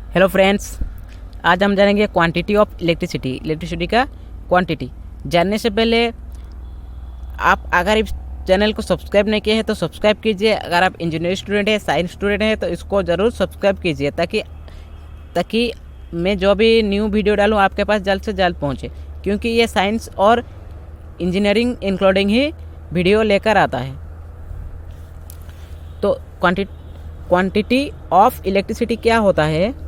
Hello friends, आज हम जानेंगे क्वांटिटी ऑफ इलेक्ट्रिसिटी का क्वांटिटी। जानने से पहले आप अगर इस चैनल को सब्सक्राइब नहीं किए हैं तो सब्सक्राइब कीजिए। अगर आप इंजीनियरिंग स्टूडेंट है, साइंस स्टूडेंट है तो इसको ज़रूर सब्सक्राइब कीजिए ताकि मैं जो भी न्यू वीडियो डालूँ आपके पास जल्द से जल्द पहुँचे, क्योंकि ये साइंस और इंजीनियरिंग इंक्लूडिंग ही वीडियो लेकर आता है। तो क्वांटिटी ऑफ इलेक्ट्रिसिटी क्या होता है?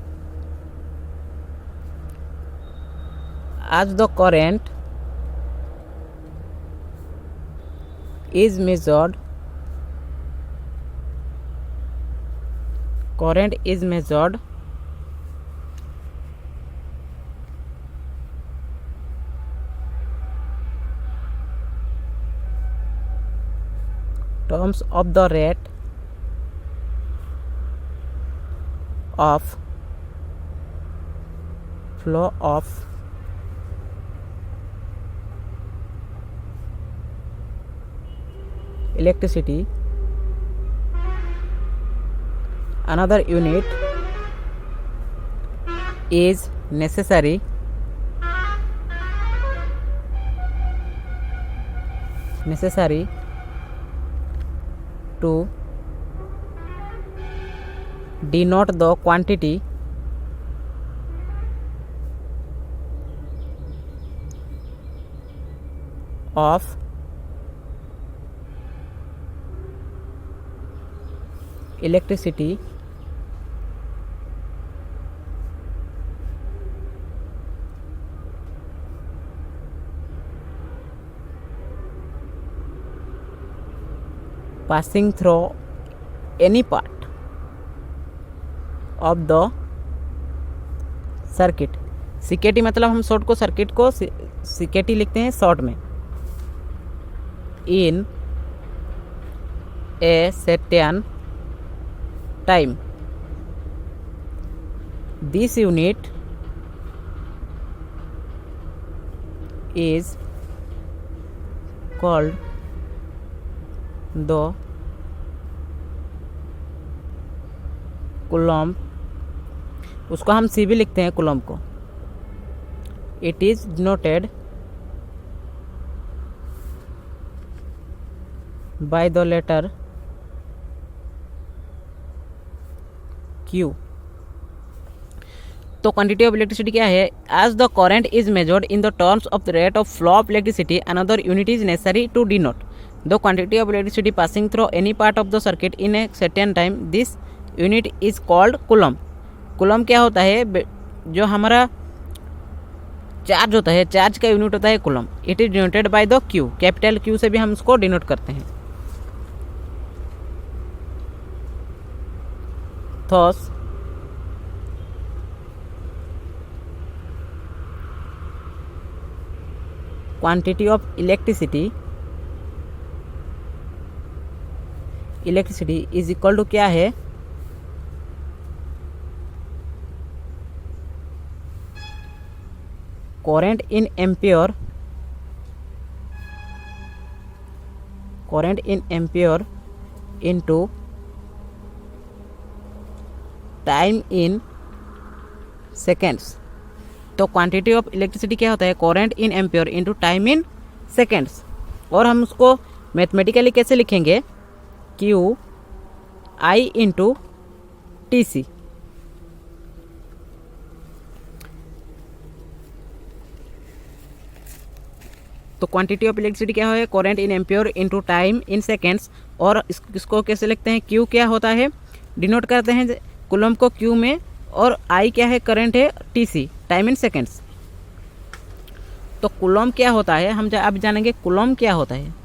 As the current is measured terms of the rate of flow of electricity. Another unit is necessary to denote the quantity of electricity passing through any part of the circuit. सीकेटी मतलब हम short को circuit को सीकेटी लिखते हैं short में। In a certain time, this unit is called the coulomb. उसको हम C भी लिखते हैं कूलम्ब को। It is denoted by the letter Q. तो क्वांटिटी ऑफ इलेक्ट्रिसिटी क्या है? As the current is measured in the terms of the rate of flow of electricity, another unit is necessary to denote the quantity of electricity passing through any part of the circuit in a certain time, this unit is called coulomb. Coulomb क्या होता है? जो हमारा charge होता है, charge का unit होता है coulomb. It is denoted by the Q, capital Q से भी हम उसको डिनोट करते हैं। Thus quantity of electricity is equal to क्या है? Current in ampere into time in seconds. तो क्वांटिटी ऑफ इलेक्ट्रिसिटी क्या होता है? Current in ampere into time in seconds. और हम उसको मैथमेटिकली कैसे लिखेंगे? Q I into T C. तो क्वांटिटी ऑफ इलेक्ट्रिसिटी क्या है? Current in ampere into time in seconds. और इसको कैसे लिखते हैं? क्यू क्या होता है? डिनोट करते हैं कूलम्ब को क्यू में, और आई क्या है? करंट है, T C time in seconds. तो कूलम्ब क्या होता है? हम अब जानेंगे कूलम्ब क्या होता है।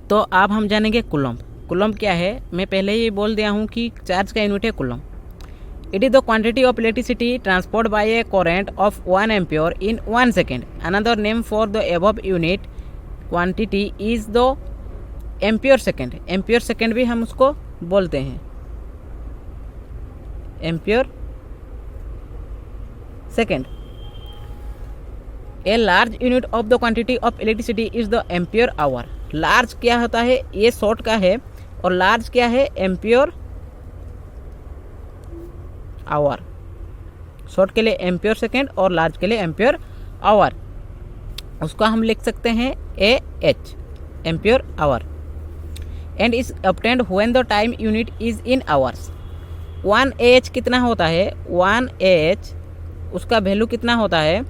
तो अब हम जानेंगे कूलम्ब। कूलम्ब क्या है? मैं पहले ही बोल दिया हूँ कि चार्ज का यूनिट है coulomb. It is the quantity of electricity transported by a current of 1 ampere in 1 second. Another name for the above unit quantity is the ampere second. Ampere second भी हम उसको बोलते हैं, ampere second. A large unit of the quantity of electricity is the ampere hour. Large क्या होता है, ये short का है, और लार्ज क्या है, एम्पियर आवर। शॉर्ट के लिए एम्पियर सेकेंड और लार्ज के लिए एम्पियर आवर। उसका हम लिख सकते हैं A H, ampere hour. And is obtained when the time unit is in hours. 1 AH कितना होता है, 1 AH उसका वैल्यू कितना होता है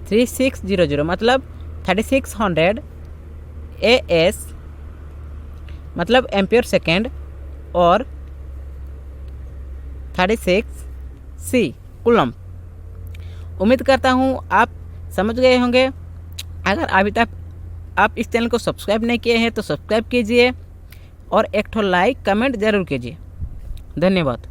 3600, मतलब 3600 AS मतलब एम्पियर सेकेंड, और 36 C कूलम। उम्मीद करता हूँ आप समझ गए होंगे। अगर अभी तक आप इस चैनल को सब्सक्राइब नहीं किए हैं तो सब्सक्राइब कीजिए और एक ठो लाइक कमेंट ज़रूर कीजिए। धन्यवाद।